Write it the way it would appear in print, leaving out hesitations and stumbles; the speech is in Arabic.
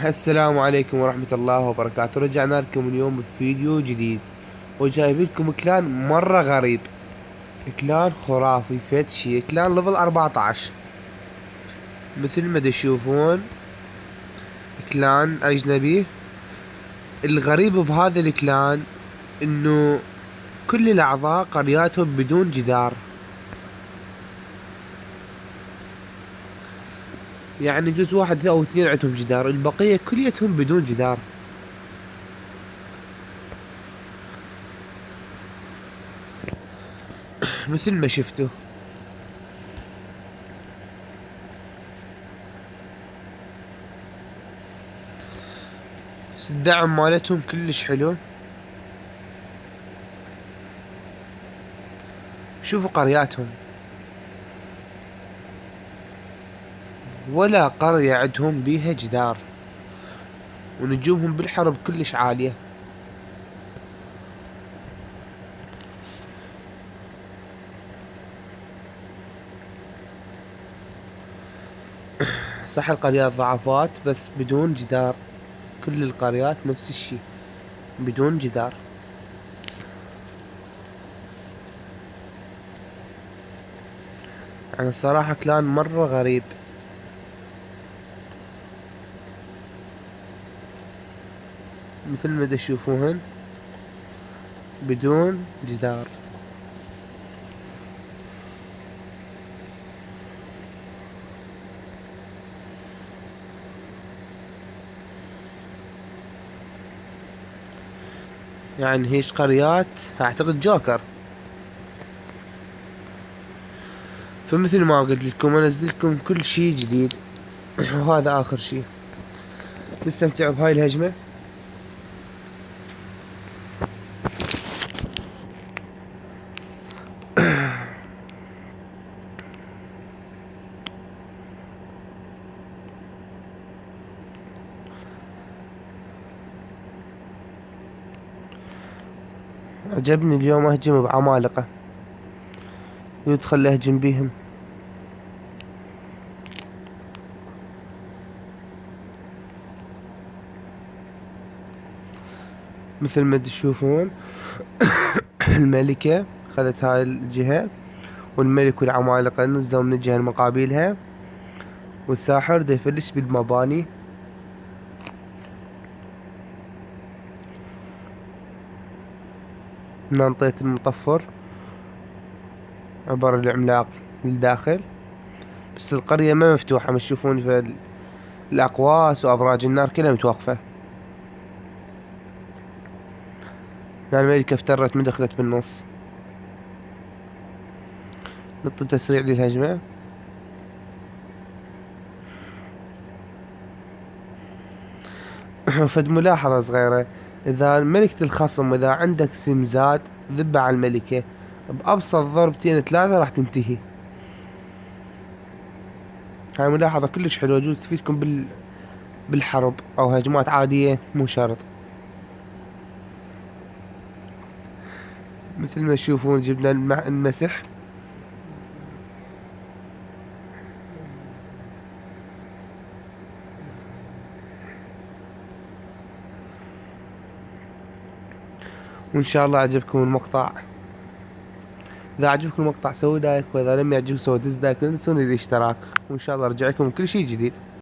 السلام عليكم ورحمة الله وبركاته. رجعنا لكم اليوم بفيديو جديد وجايب لكم كلان مرة غريب، كلان خرافي فد شي، كلان ليفل 14 مثل ما تشوفون. كلان اجنبي. الغريب بهذا الكلان انه كل الاعضاء قرياتهم بدون جدار، يعني جزء واحد او اثنين عندهم جدار، البقية كليتهم بدون جدار. مثل ما شفتوا. الدعم مالتهم كلش حلو. شوفوا قرياتهم، ولا قرية عندهم بيها جدار، ونجومهم بالحرب كلش عالية. صح القريات ضعفات بس بدون جدار، كل القريات نفس الشي بدون جدار. يعني الصراحة كلان مرة غريب. مثل ما تشوفوهن بدون جدار. يعني هيش قريات اعتقد جوكر. فمثل ما قلت لكم انزل لكم كل شي جديد وهذا اخر شي. نستمتع بهاي الهجمة. عجبني اليوم اهجم بعمالقة، يدخل اهجم بيهم. مثل ما تشوفون الملكة خذت هاي الجهة، والملك والعمالقة نزلوا من الجهة المقابلها، والساحر دا يفلش بالمباني. منطقة المطفر عبر العملاق للداخل، بس القرية ما مفتوحة، ما تشوفون في الأقواس وأبراج النار كلها متوقفة. يعني الملكة افترت من دخلت بالنص. نقطة تسريع للهجمة. فد ملاحظة صغيرة، إذا ملكة الخصم إذا عندك سم زاد ذبه على الملكة، بأبسط ضربتين ثلاثة راح تنتهي. هاي ملاحظة كلش حلوة، يجوز تفيدكم بالحرب أو هجمات عادية مو شرط. مثل ما تشوفون جبنا المسح. وإن شاء الله عجبكم المقطع. إذا عجبكم المقطع سووا لايك، وإذا لم يعجبكم سووا ديسلايك، ولا تنسون الاشتراك، وإن شاء الله أرجع لكم كل شي جديد.